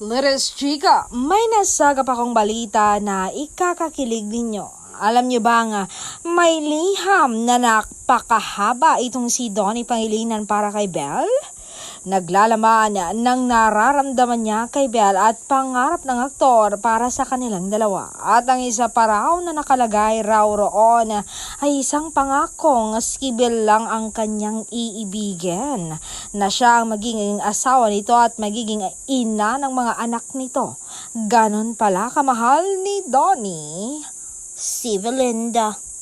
Latest chika, may nasagap akong balita na ikakakilig ninyo. Alam nyo ba nga, may liham na napakahaba itong si Donnie Pangilinan para kay Belle? Naglalaman ng nararamdaman niya kay Belle at pangarap ng aktor para sa kanilang dalawa. At ang isa pa raw na nakalagay raw roon ay isang pangakong si Belle lang ang kanyang iibigin, na siya ang magiging asawa nito at magiging ina ng mga anak nito. Ganon pala kamahal ni Donnie si Belinda.